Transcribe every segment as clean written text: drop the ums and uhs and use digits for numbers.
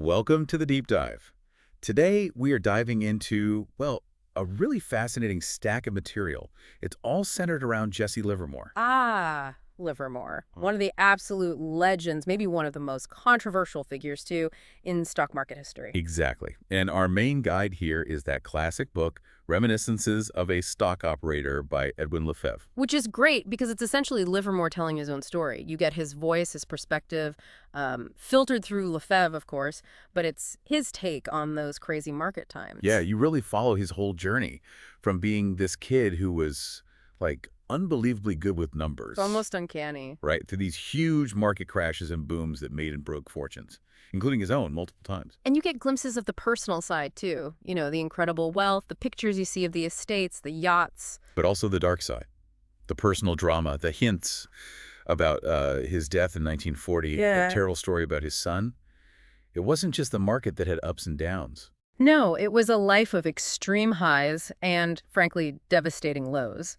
Welcome to the deep dive. Today, we are diving into, well, a really fascinating stack of material. It's all centered around Jesse Livermore. Ah, Livermore. One of the absolute legends, maybe one of the most controversial figures, too, in stock market history. Exactly. And our main guide here is that classic book, Reminiscences of a Stock Operator by Edwin Lefebvre. Which is great because it's essentially Livermore telling his own story. You get his voice, his perspective, filtered through Lefebvre, of course, but it's his take on those crazy market times. Yeah, you really follow his whole journey from being this kid who was, like, unbelievably good with numbers. It's almost uncanny. Right, to these huge market crashes and booms that made and broke fortunes, including his own multiple times. And you get glimpses of the personal side, too. You know, the incredible wealth, the pictures you see of the estates, the yachts. But also the dark side, the personal drama, the hints about his death in 1940, Yeah. a terrible story about his son. It wasn't just the market that had ups and downs. No, it was a life of extreme highs and, frankly, devastating lows.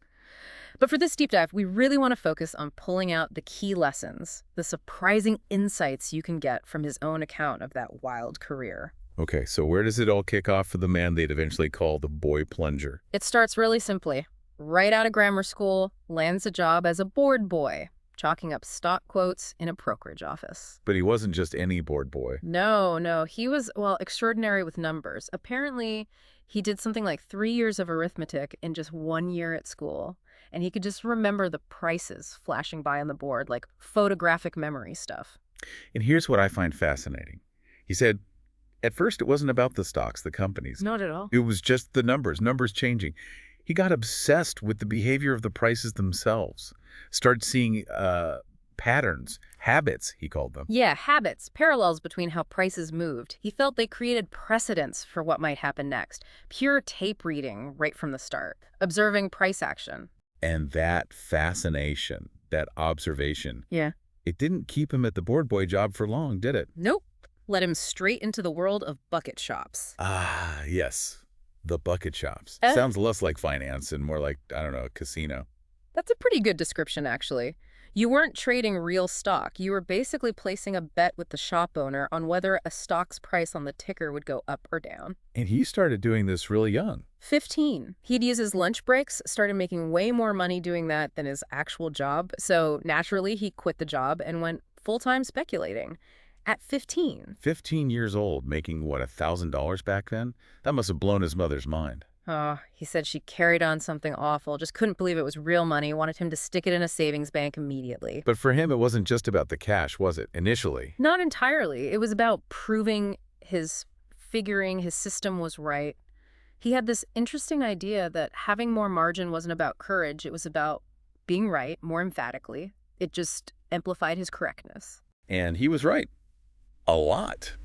But for this deep dive, we really want to focus on pulling out the key lessons, the surprising insights you can get from his own account of that wild career. Okay, so where does it all kick off for the man they'd eventually call the boy plunger? It starts really simply. Right out of grammar school, lands a job as a board boy, chalking up stock quotes in a brokerage office. But he wasn't just any board boy. No, he was, well, extraordinary with numbers. Apparently, he did something like 3 years of arithmetic in just 1 year at school. And he could just remember the prices flashing by on the board, like photographic memory stuff. And here's what I find fascinating. He said, at first it wasn't about the stocks, the companies. Not at all. It was just the numbers changing. He got obsessed with the behavior of the prices themselves. Started seeing patterns, habits, he called them. Yeah, habits, parallels between how prices moved. He felt they created precedents for what might happen next. Pure tape reading right from the start. Observing price action. And that fascination, that observation, Yeah. it didn't keep him at the board boy job for long, did it? Nope. Led him straight into the world of bucket shops. Ah, yes. The bucket shops. Uh, Sounds less like finance and more like, I don't know, a casino. That's a pretty good description, actually. You weren't trading real stock. You were basically placing a bet with the shop owner on whether a stock's price on the ticker would go up or down. And he started doing this really young. 15. He'd use his lunch breaks, started making way more money doing that than his actual job. So naturally, he quit the job and went full-time speculating. At 15. 15 years old, making, what, $1,000 back then? That must have blown his mother's mind. Oh, he said she carried on something awful, just couldn't believe it was real money, wanted him to stick it in a savings bank immediately. But for him, it wasn't just about the cash, was it, initially? Not entirely. It was about proving figuring his system was right. He had this interesting idea that having more margin wasn't about courage, it was about being right, more emphatically. It just amplified his correctness. And he was right. A lot.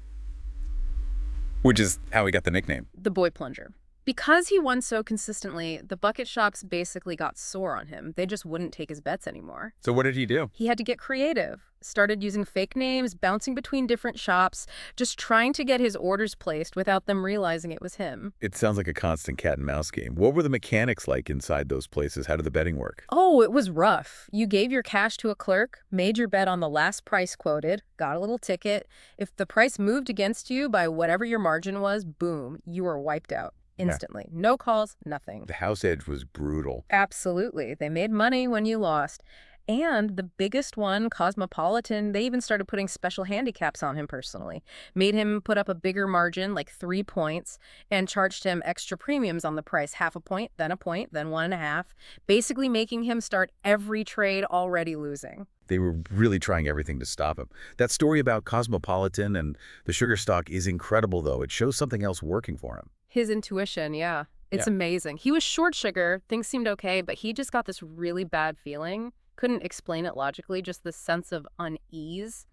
Which is how he got the nickname. The boy plunger. Because he won so consistently, the bucket shops basically got sore on him. They just wouldn't take his bets anymore. So what did he do? He had to get creative. Started using fake names, bouncing between different shops, just trying to get his orders placed without them realizing it was him. It sounds like a constant cat and mouse game. What were the mechanics like inside those places? How did the betting work? Oh, it was rough. You gave your cash to a clerk, made your bet on the last price quoted, got a little ticket. If the price moved against you by whatever your margin was, boom, you were wiped out. Instantly. Yeah. No calls, nothing. The house edge was brutal. Absolutely. They made money when you lost. And the biggest one, Cosmopolitan, they even started putting special handicaps on him personally. Made him put up a bigger margin, like 3 points, and charged him extra premiums on the price, 0.5 point, then 1.5, basically making him start every trade already losing. They were really trying everything to stop him. That story about Cosmopolitan and the sugar stock is incredible, though. It shows something else working for him. His intuition, yeah. It's amazing. He was short sugar. Things seemed okay, but he just got this really bad feeling. Couldn't explain it logically, just this sense of unease.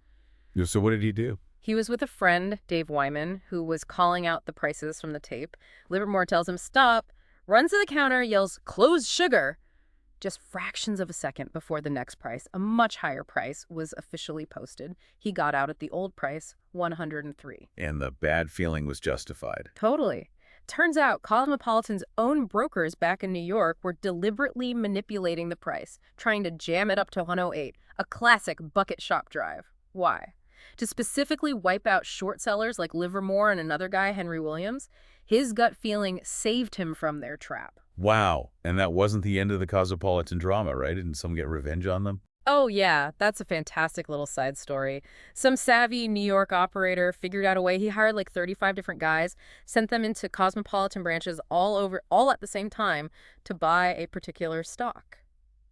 So what did he do? He was with a friend, Dave Wyman, who was calling out the prices from the tape. Livermore tells him, stop, runs to the counter, yells, close sugar. Just fractions of a second before the next price, a much higher price, was officially posted. He got out at the old price, 103. And the bad feeling was justified. Totally. Turns out Cosmopolitan's own brokers back in New York were deliberately manipulating the price, trying to jam it up to 108, a classic bucket shop drive. Why? to specifically wipe out short sellers like Livermore and another guy, Henry Williams. His gut feeling saved him from their trap. Wow. And that wasn't the end of the Cosmopolitan drama, right? Didn't someone get revenge on them? Oh, yeah, that's a fantastic little side story. Some savvy New York operator figured out a way. He hired like 35 different guys, sent them into Cosmopolitan branches all over, all at the same time to buy a particular stock.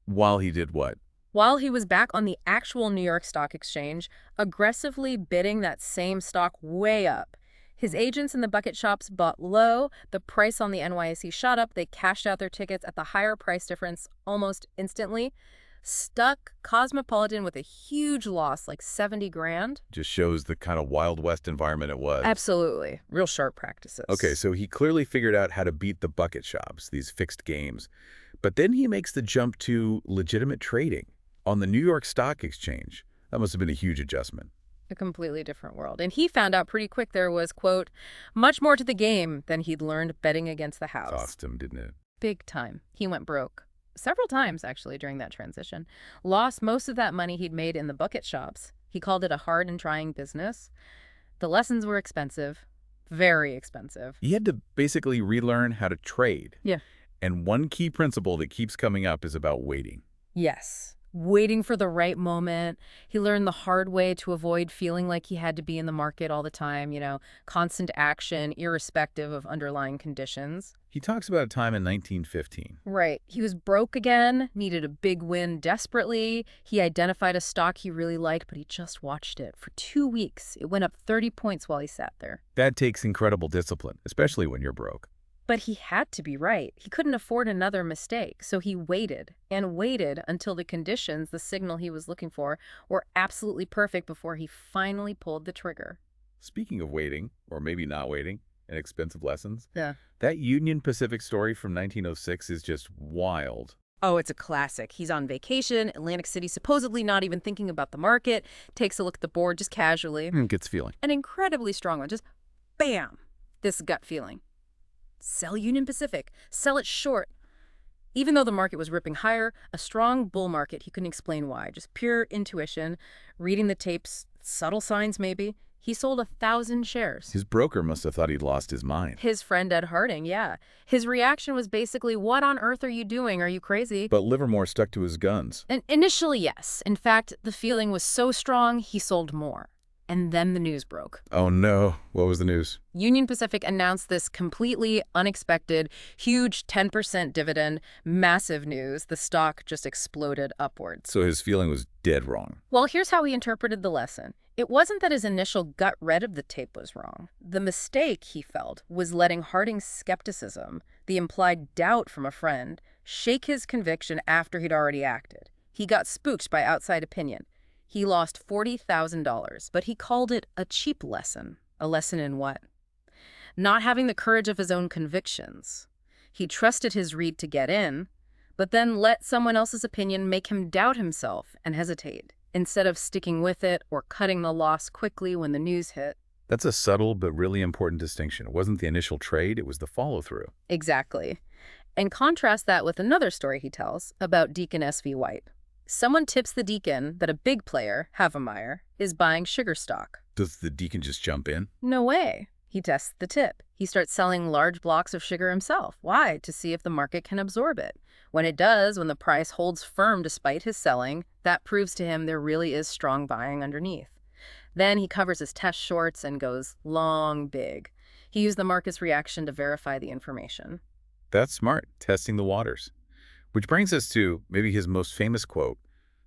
While he did what? While he was back on the actual New York Stock Exchange, aggressively bidding that same stock way up. His agents in the bucket shops bought low, the price on the NYSE shot up, they cashed out their tickets at the higher price difference almost instantly, stuck Cosmopolitan with a huge loss, like 70 grand. Just shows the kind of Wild West environment it was. Absolutely. Real sharp practices. Okay, so he clearly figured out how to beat the bucket shops, these fixed games. But then he makes the jump to legitimate trading on the New York Stock Exchange. That must have been a huge adjustment. A completely different world. And he found out pretty quick there was, quote, much more to the game than he'd learned betting against the house. Cost him, didn't it? Big time. He went broke. Several times, actually, during that transition. Lost most of that money he'd made in the bucket shops. He called it a hard and trying business. The lessons were expensive. Very expensive. He had to basically relearn how to trade. Yeah. And one key principle that keeps coming up is about waiting. Yes. Waiting for the right moment. He learned the hard way to avoid feeling like he had to be in the market all the time, constant action, irrespective of underlying conditions. He talks about a time in 1915. Right. He was broke again, needed a big win desperately. He identified a stock he really liked, but he just watched it for 2 weeks. It went up 30 points while he sat there. That takes incredible discipline, especially when you're broke. But he had to be right. He couldn't afford another mistake, so he waited and waited until the conditions, the signal he was looking for, were absolutely perfect before he finally pulled the trigger. Speaking of waiting, or maybe not waiting, and expensive lessons, Yeah. that Union Pacific story from 1906 is just wild. Oh, it's a classic. He's on vacation, Atlantic City, supposedly not even thinking about the market, takes a look at the board just casually. Gets feeling. An incredibly strong one, just bam, this gut feeling. Sell Union Pacific. Sell it short. Even though the market was ripping higher, a strong bull market, he couldn't explain why. Just pure intuition, reading the tapes, subtle signs maybe. He sold 1,000 shares. His broker must have thought he'd lost his mind. His friend Ed Harding, yeah. His reaction was basically, what on earth are you doing? Are you crazy? But Livermore stuck to his guns. And initially, yes. In fact, the feeling was so strong, he sold more. And then the news broke. Oh no, what was the news? Union Pacific announced this completely unexpected, huge 10% dividend, massive news. The stock just exploded upwards. So his feeling was dead wrong. Well, here's how he interpreted the lesson. It wasn't that his initial gut read of the tape was wrong. The mistake, he felt, was letting Harding's skepticism, the implied doubt from a friend, shake his conviction after he'd already acted. He got spooked by outside opinion. He lost $40,000, but he called it a cheap lesson. A lesson in what? Not having the courage of his own convictions. He trusted his read to get in, but then let someone else's opinion make him doubt himself and hesitate, instead of sticking with it or cutting the loss quickly when the news hit. That's a subtle but really important distinction. It wasn't the initial trade, it was the follow-through. Exactly. And contrast that with another story he tells about Deacon S.V. White. Someone tips the deacon that a big player, Havemeyer, is buying sugar stock. Does the deacon just jump in? No way. He tests the tip. He starts selling large blocks of sugar himself. Why? To see if the market can absorb it. When it does, when the price holds firm despite his selling, that proves to him there really is strong buying underneath. Then he covers his test shorts and goes long big. He used the market's reaction to verify the information. That's smart, testing the waters. Which brings us to maybe his most famous quote,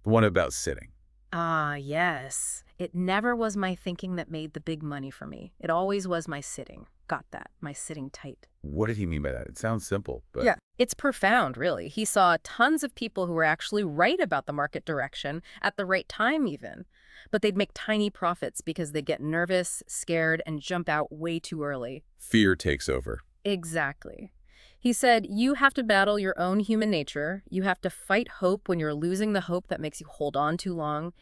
the one about sitting. Ah, yes. It never was my thinking that made the big money for me. It always was my sitting. Got that. My sitting tight. What did he mean by that? It sounds simple, but... Yeah, it's profound, really. He saw tons of people who were actually right about the market direction at the right time even. But they'd make tiny profits because they'd get nervous, scared, and jump out way too early. Fear takes over. Exactly. He said, you have to battle your own human nature. You have to fight hope when you're losing the hope that makes you hold on too long.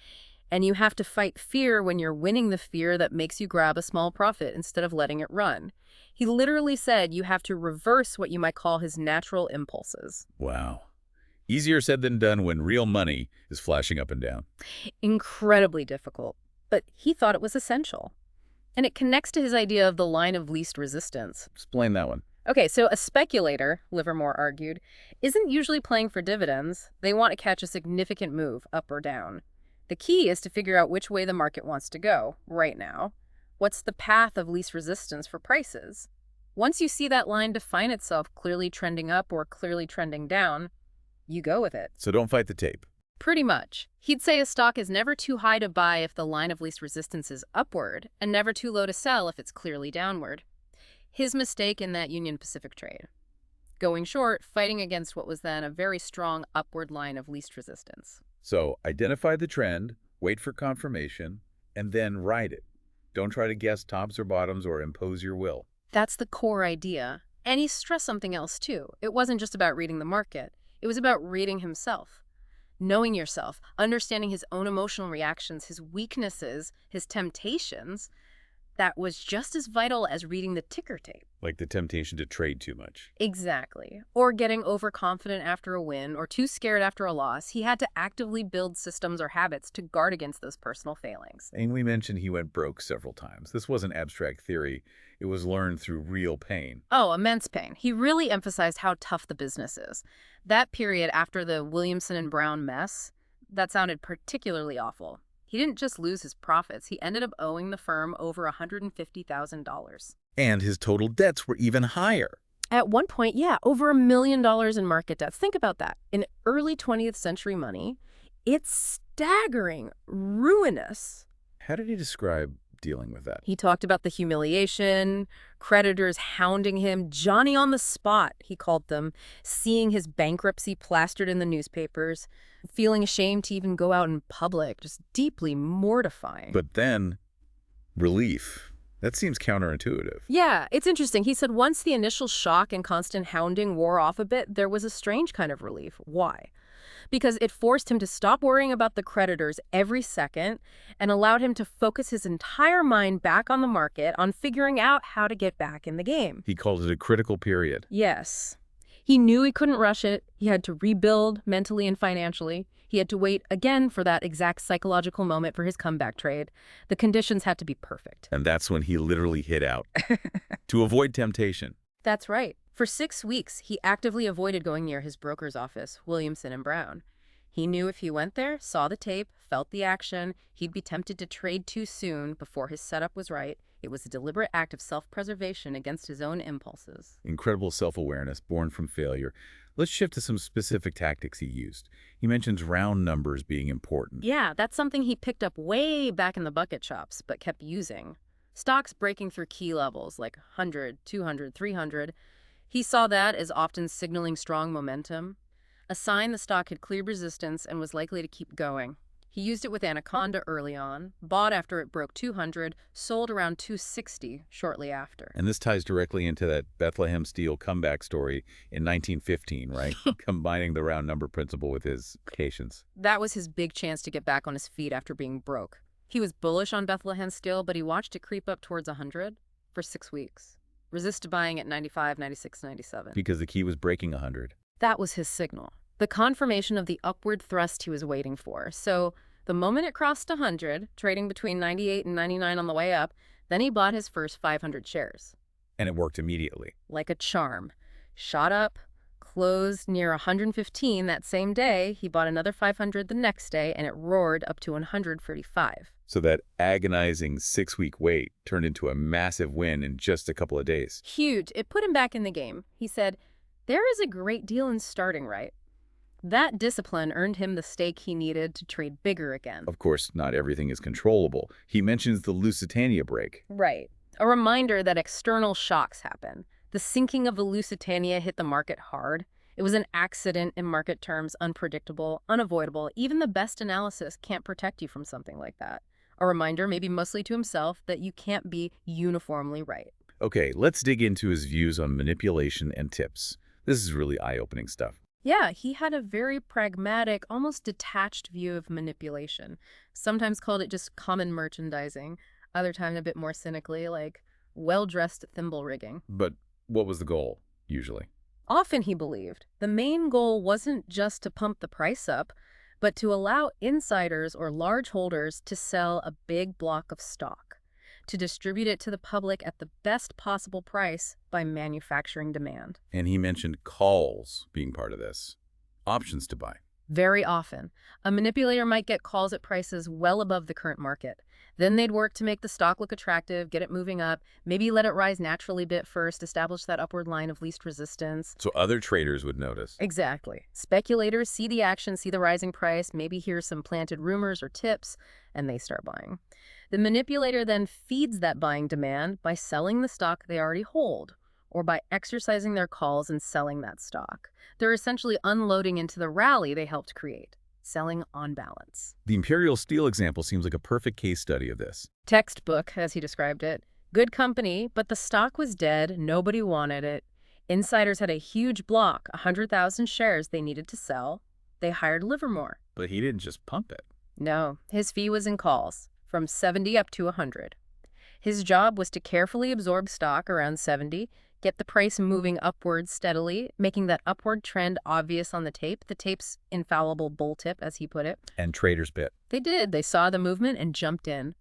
And you have to fight fear when you're winning the fear that makes you grab a small profit instead of letting it run. He literally said you have to reverse what you might call his natural impulses. Wow. Easier said than done when real money is flashing up and down. Incredibly difficult. but he thought it was essential. And it connects to his idea of the line of least resistance. Explain that one. Okay, so a speculator, Livermore argued, isn't usually playing for dividends. They want to catch a significant move, up or down. The key is to figure out which way the market wants to go right now. What's the path of least resistance for prices? Once you see that line define itself clearly trending up or clearly trending down, you go with it. So don't fight the tape. Pretty much. He'd say a stock is never too high to buy if the line of least resistance is upward, and never too low to sell if it's clearly downward. His mistake in that Union Pacific trade. Going short, fighting against what was then a very strong upward line of least resistance. So identify the trend, wait for confirmation, and then ride it. Don't try to guess tops or bottoms or impose your will. That's the core idea. And he stressed something else too. It wasn't just about reading the market. It was about reading himself. Knowing yourself, understanding his own emotional reactions, his weaknesses, his temptations, that was just as vital as reading the ticker tape. Like the temptation to trade too much. Exactly. Or getting overconfident after a win, or too scared after a loss. He had to actively build systems or habits to guard against those personal failings. And we mentioned he went broke several times. This wasn't abstract theory. It was learned through real pain. Oh, immense pain. He really emphasized how tough the business is. That period after the Williamson and Brown mess, that sounded particularly awful. He didn't just lose his profits, he ended up owing the firm over $150,000. And his total debts were even higher. At one point, yeah, over $1 million in market debts. Think about that. In early 20th century money, it's staggering, ruinous. How did he describe dealing with that? He talked about the humiliation, creditors hounding him, Johnny on the spot, he called them, seeing his bankruptcy plastered in the newspapers, feeling ashamed to even go out in public, just deeply mortifying. But then, relief. That seems counterintuitive. Yeah, it's interesting. He said once the initial shock and constant hounding wore off a bit, there was a strange kind of relief. Why? Because it forced him to stop worrying about the creditors every second and allowed him to focus his entire mind back on the market, on figuring out how to get back in the game. He called it a critical period. Yes. He knew he couldn't rush it. He had to rebuild mentally and financially. He had to wait again for that exact psychological moment for his comeback trade. The conditions had to be perfect. And that's when he literally hid out. To avoid temptation. That's right. For 6 weeks, he actively avoided going near his broker's office, Williamson and Brown. He knew if he went there, saw the tape, felt the action, he'd be tempted to trade too soon before his setup was right. It was a deliberate act of self-preservation against his own impulses. Incredible self-awareness born from failure. Let's shift to some specific tactics he used. He mentions round numbers being important. Yeah, that's something he picked up way back in the bucket shops, but kept using. Stocks breaking through key levels like 100, 200, 300. He saw that as often signaling strong momentum, a sign the stock had cleared resistance and was likely to keep going. He used it with Anaconda early on, bought after it broke 200, sold around 260 shortly after. And this ties directly into that Bethlehem Steel comeback story in 1915, right? Combining the round number principle with his patience. That was his big chance to get back on his feet after being broke. He was bullish on Bethlehem Steel, but he watched it creep up towards 100 for 6 weeks. Resisted buying at 95, 96, 97. Because the key was breaking 100. That was his signal. The confirmation of the upward thrust he was waiting for. So the moment it crossed 100, trading between 98 and 99 on the way up, then he bought his first 500 shares. And it worked immediately. Like a charm. Shot up, closed near 115 that same day. He bought another 500 the next day, and it roared up to 135. So that agonizing 6-week wait turned into a massive win in just a couple of days. Huge. It put him back in the game. He said, "There is a great deal in starting right." That discipline earned him the stake he needed to trade bigger again. Of course, not everything is controllable. He mentions the Lusitania break. Right. A reminder that external shocks happen. The sinking of the Lusitania hit the market hard. It was an accident in market terms, unpredictable, unavoidable. Even the best analysis can't protect you from something like that. A reminder, maybe mostly to himself, that you can't be uniformly right. Okay, let's dig into his views on manipulation and tips. This is really eye-opening stuff. Yeah, he had a very pragmatic, almost detached view of manipulation. Sometimes called it just common merchandising. Other times a bit more cynically, like well-dressed thimble rigging. But what was the goal, usually? Often, he believed, the main goal wasn't just to pump the price up, but to allow insiders or large holders to sell a big block of stock, to distribute it to the public at the best possible price by manufacturing demand. And he mentioned calls being part of this. Options to buy. Very often, a manipulator might get calls at prices well above the current market. Then they'd work to make the stock look attractive, get it moving up, maybe let it rise naturally a bit first, establish that upward line of least resistance. So other traders would notice. Exactly. Speculators see the action, see the rising price, maybe hear some planted rumors or tips, and they start buying. The manipulator then feeds that buying demand by selling the stock they already hold, or by exercising their calls and selling that stock. They're essentially unloading into the rally they helped create, selling on balance. The Imperial Steel example seems like a perfect case study of this. Textbook, as he described it. Good company, but the stock was dead. Nobody wanted it. Insiders had a huge block, 100,000 shares they needed to sell. They hired Livermore. But he didn't just pump it. No, his fee was in calls, from 70 up to 100. His job was to carefully absorb stock around 70, get the price moving upwards steadily, making that upward trend obvious on the tape's infallible bull tip, as he put it. And traders bit. They did. They saw the movement and jumped in.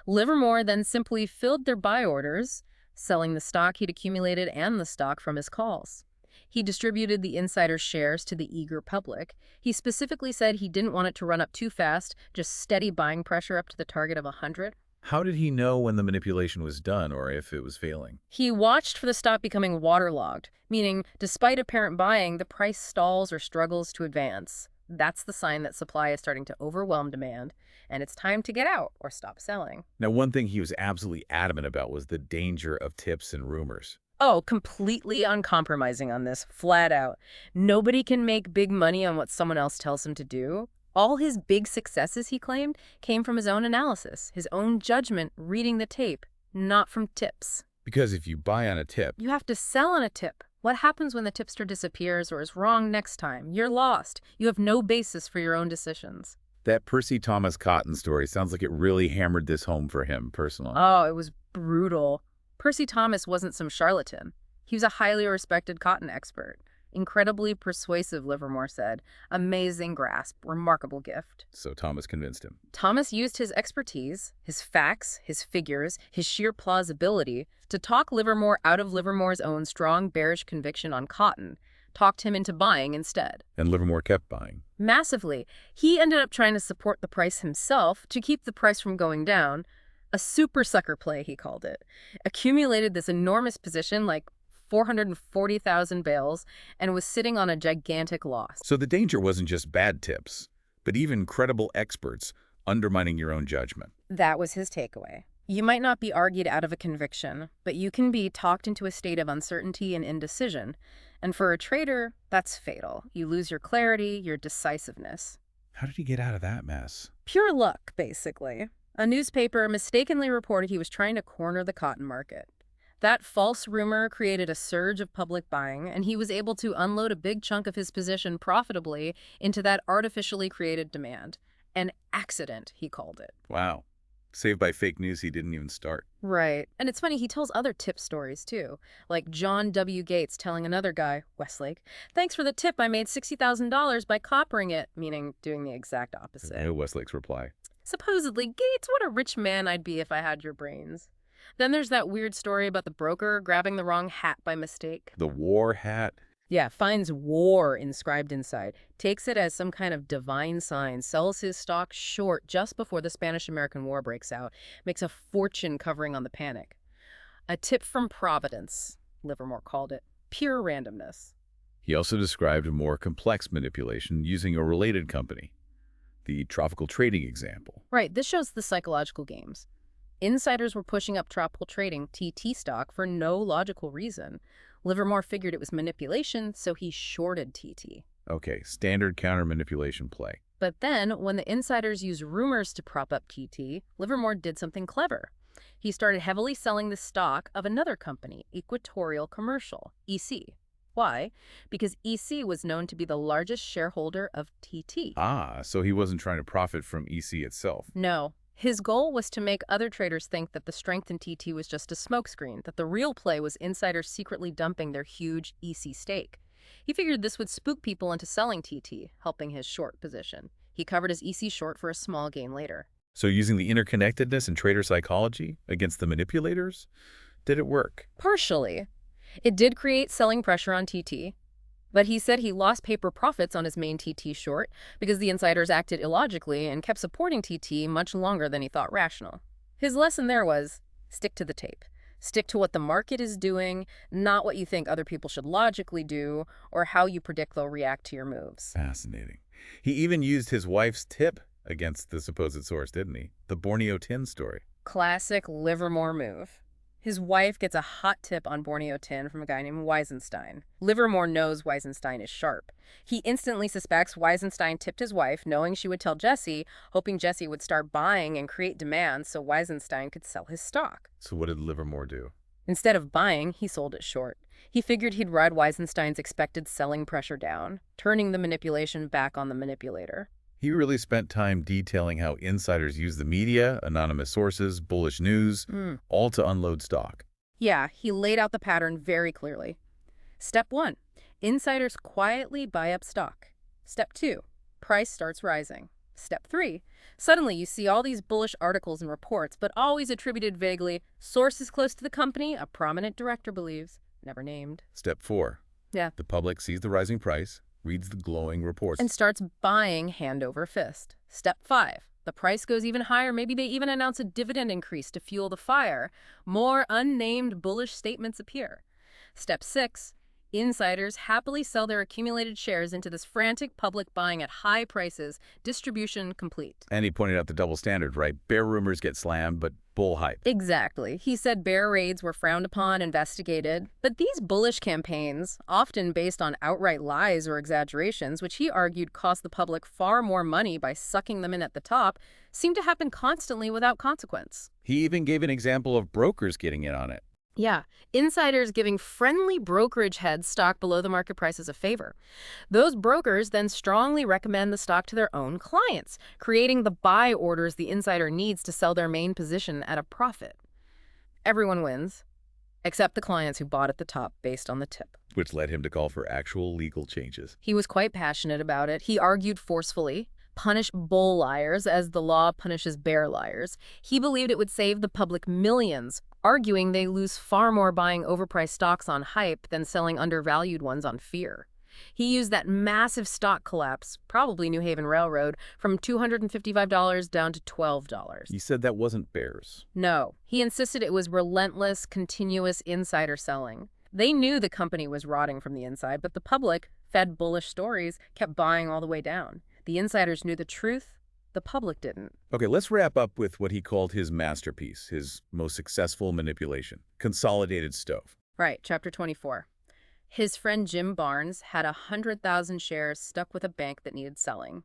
Livermore then simply filled their buy orders, selling the stock he'd accumulated and the stock from his calls. He distributed the insider shares to the eager public. He specifically said he didn't want it to run up too fast, just steady buying pressure up to the target of 100. How did he know when the manipulation was done or if it was failing? He watched for the stock becoming waterlogged, meaning despite apparent buying, the price stalls or struggles to advance. That's the sign that supply is starting to overwhelm demand, and it's time to get out or stop selling. Now, one thing he was absolutely adamant about was the danger of tips and rumors. Oh, completely uncompromising on this, flat out. Nobody can make big money on what someone else tells him to do. All his big successes, he claimed, came from his own analysis, his own judgment, reading the tape, not from tips. Because if you buy on a tip, You have to sell on a tip. What happens when the tipster disappears or is wrong next time? You're lost. You have no basis for your own decisions. that Percy Thomas Cotton story sounds like it really hammered this home for him personally. Oh, it was brutal. Percy Thomas wasn't some charlatan. He was a highly respected cotton expert. Incredibly persuasive, Livermore said. Amazing grasp, remarkable gift. So Thomas convinced him. Thomas used his expertise, his facts, his figures, his sheer plausibility to talk Livermore out of Livermore's own strong bearish conviction on cotton, talked him into buying instead. And Livermore kept buying. Massively. He ended up trying to support the price himself to keep the price from going down. A super sucker play, he called it. Accumulated this enormous position, like 440,000 bales, and was sitting on a gigantic loss. So the danger wasn't just bad tips, but even credible experts undermining your own judgment. That was his takeaway. You might not be argued out of a conviction, but you can be talked into a state of uncertainty and indecision. And for a trader, that's fatal. You lose your clarity, your decisiveness. How did he get out of that mess? Pure luck, basically. A newspaper mistakenly reported he was trying to corner the cotton market. That false rumor created a surge of public buying, and he was able to unload a big chunk of his position profitably into that artificially created demand. An accident, he called it. Wow. Saved by fake news he didn't even start. Right. And it's funny, he tells other tip stories, too. Like John W. Gates telling another guy, Westlake, "Thanks for the tip, I made $60,000 by coppering it," meaning doing the exact opposite. Westlake's reply. Supposedly, Gates, what a rich man I'd be if I had your brains. Then there's that weird story about the broker grabbing the wrong hat by mistake. The war hat. Yeah, finds war inscribed inside, takes it as some kind of divine sign, sells his stock short just before the Spanish-American War breaks out, makes a fortune covering on the panic. A tip from Providence, Livermore called it. Pure randomness. He also described a more complex manipulation using a related company, the tropical trading example. Right, this shows the psychological games. Insiders were pushing up tropical trading, TT stock, for no logical reason. Livermore figured it was manipulation, so he shorted TT. Okay, standard counter-manipulation play. But then, when the insiders used rumors to prop up TT, Livermore did something clever. He started heavily selling the stock of another company, Equatorial Commercial, EC. Why? Because EC was known to be the largest shareholder of TT. Ah, so he wasn't trying to profit from EC itself. No. His goal was to make other traders think that the strength in TT was just a smokescreen, that the real play was insiders secretly dumping their huge EC stake. He figured this would spook people into selling TT, helping his short position. He covered his EC short for a small gain later. So using the interconnectedness and trader psychology against the manipulators, did it work? Partially. It did create selling pressure on TT, but he said he lost paper profits on his main TT short because the insiders acted illogically and kept supporting TT much longer than he thought rational. His lesson there was, stick to the tape. Stick to what the market is doing, not what you think other people should logically do or how you predict they'll react to your moves. Fascinating. He even used his wife's tip against the supposed source, didn't he? The Borneo tin story. Classic Livermore move. His wife gets a hot tip on Borneo tin from a guy named Weisenstein. Livermore knows Weisenstein is sharp. He instantly suspects Weisenstein tipped his wife, knowing she would tell Jesse, hoping Jesse would start buying and create demand so Weisenstein could sell his stock. So what did Livermore do? Instead of buying, he sold it short. He figured he'd ride Weisenstein's expected selling pressure down, turning the manipulation back on the manipulator. He really spent time detailing how insiders use the media, anonymous sources, bullish news, all to unload stock. Yeah, he laid out the pattern very clearly. Step 1. Insiders quietly buy up stock. Step 2. Price starts rising. Step 3. Suddenly you see all these bullish articles and reports, but always attributed vaguely, sources close to the company, a prominent director believes, never named. Step 4. Yeah. The public sees the rising price, reads the glowing reports. And starts buying hand over fist. Step 5. The price goes even higher. Maybe they even announce a dividend increase to fuel the fire. More unnamed bullish statements appear. Step 6. Insiders happily sell their accumulated shares into this frantic public buying at high prices, distribution complete. And he pointed out the double standard, right? Bear rumors get slammed, but bull hype. Exactly. He said bear raids were frowned upon, investigated. But these bullish campaigns, often based on outright lies or exaggerations, which he argued cost the public far more money by sucking them in at the top, seem to happen constantly without consequence. He even gave an example of brokers getting in on it. Yeah, insiders giving friendly brokerage heads stock below the market price as a favor. Those brokers then strongly recommend the stock to their own clients, creating the buy orders the insider needs to sell their main position at a profit. Everyone wins, except the clients who bought at the top based on the tip. Which led him to call for actual legal changes. He was quite passionate about it. He argued forcefully, punish bull liars as the law punishes bear liars. He believed it would save the public millions, arguing they lose far more buying overpriced stocks on hype than selling undervalued ones on fear. He used that massive stock collapse, probably New Haven Railroad, from $255 down to $12. He said that wasn't bears. No, he insisted it was relentless, continuous insider selling. They knew the company was rotting from the inside, but the public, fed bullish stories, kept buying all the way down. The insiders knew the truth. The public didn't. Okay, let's wrap up with what he called his masterpiece, his most successful manipulation, consolidated stove. Right, chapter 24. His friend Jim Barnes had 100,000 shares stuck with a bank that needed selling.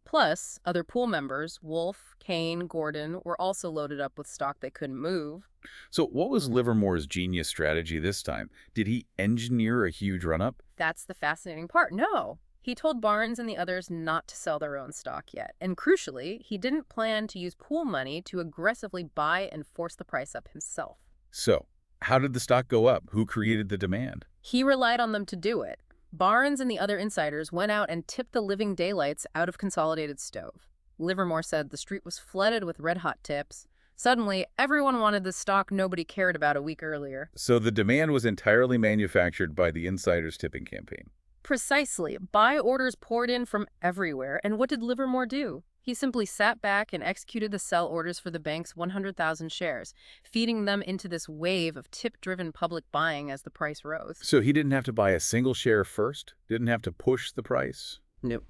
Plus, other pool members, Wolf, Kane, Gordon, were also loaded up with stock they couldn't move. So what was Livermore's genius strategy this time? Did he engineer a huge run-up? That's the fascinating part. No. He told Barnes and the others not to sell their own stock yet. And crucially, he didn't plan to use pool money to aggressively buy and force the price up himself. So, how did the stock go up? Who created the demand? He relied on them to do it. Barnes and the other insiders went out and tipped the living daylights out of Consolidated Stove. Livermore said the street was flooded with red-hot tips. Suddenly, everyone wanted the stock nobody cared about a week earlier. So the demand was entirely manufactured by the insiders' tipping campaign. Precisely. Buy orders poured in from everywhere. And what did Livermore do? He simply sat back and executed the sell orders for the bank's 100,000 shares, feeding them into this wave of tip-driven public buying as the price rose. So he didn't have to buy a single share first? Didn't have to push the price? Nope.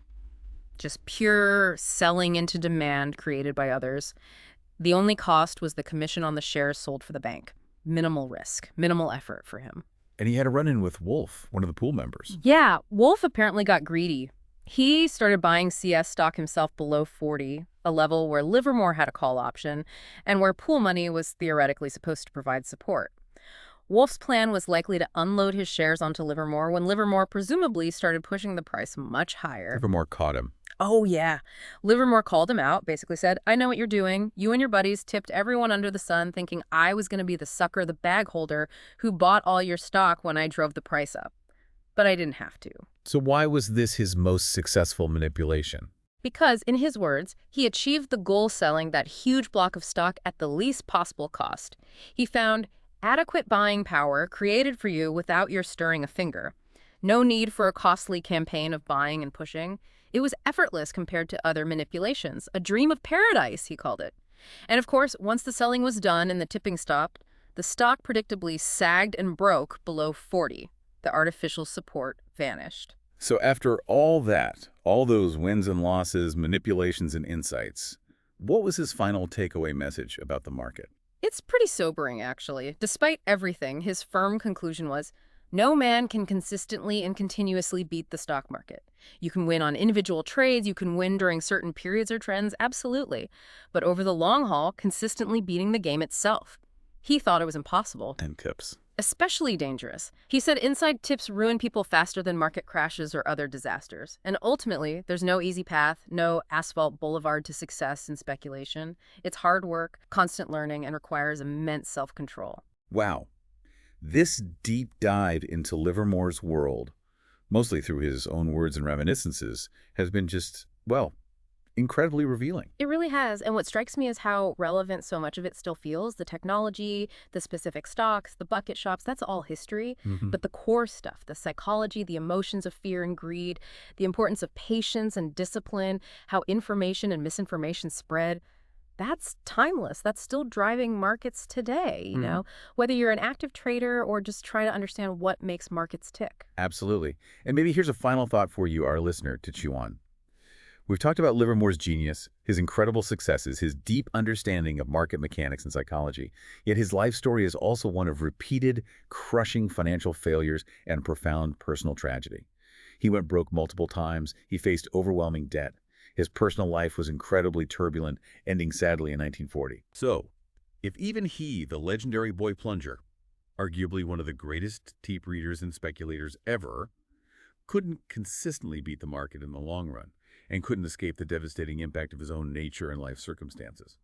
Just pure selling into demand created by others. The only cost was the commission on the shares sold for the bank. Minimal risk, minimal effort for him. And he had a run-in with Wolf, one of the pool members. Yeah, Wolf apparently got greedy. He started buying CS stock himself below 40, a level where Livermore had a call option, and where pool money was theoretically supposed to provide support. Wolf's plan was likely to unload his shares onto Livermore when Livermore presumably started pushing the price much higher. Livermore caught him. Oh, yeah. Livermore called him out, basically said, I know what you're doing. You and your buddies tipped everyone under the sun thinking I was going to be the sucker, the bag holder, who bought all your stock when I drove the price up. But I didn't have to. So why was this his most successful manipulation? Because, in his words, he achieved the goal selling that huge block of stock at the least possible cost. He found adequate buying power created for you without your stirring a finger. No need for a costly campaign of buying and pushing. It was effortless compared to other manipulations. A dream of paradise, he called it. And of course, once the selling was done and the tipping stopped, the stock predictably sagged and broke below 40. The artificial support vanished. So after all that, all those wins and losses, manipulations and insights, what was his final takeaway message about the market? It's pretty sobering, actually. Despite everything, his firm conclusion was, no man can consistently and continuously beat the stock market. You can win on individual trades, you can win during certain periods or trends, absolutely. But over the long haul, consistently beating the game itself. He thought it was impossible. 10 tips. Especially dangerous. He said inside tips ruin people faster than market crashes or other disasters. And ultimately, there's no easy path, no asphalt boulevard to success in speculation. It's hard work, constant learning, and requires immense self-control. Wow. This deep dive into Livermore's world, mostly through his own words and reminiscences, has been just, well, incredibly revealing. It really has. And what strikes me is how relevant so much of it still feels. The technology, the specific stocks, the bucket shops, that's all history. But the core stuff, the psychology, the emotions of fear and greed, the importance of patience and discipline, how information and misinformation spread, that's timeless. That's still driving markets today, whether you're an active trader or just trying to understand what makes markets tick. Absolutely. And maybe here's a final thought for you, our listener, to chew on. We've talked about Livermore's genius, his incredible successes, his deep understanding of market mechanics and psychology. Yet his life story is also one of repeated, crushing financial failures and profound personal tragedy. He went broke multiple times. He faced overwhelming debt. His personal life was incredibly turbulent, ending sadly in 1940. So, if even he, the legendary boy plunger, arguably one of the greatest deep readers and speculators ever, couldn't consistently beat the market in the long run, and couldn't escape the devastating impact of his own nature and life circumstances.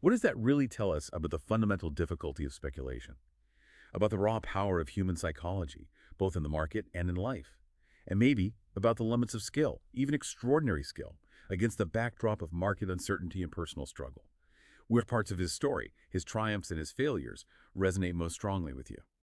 What does that really tell us about the fundamental difficulty of speculation? About the raw power of human psychology, both in the market and in life? And maybe about the limits of skill, even extraordinary skill, against the backdrop of market uncertainty and personal struggle? What parts of his story, his triumphs and his failures, resonate most strongly with you?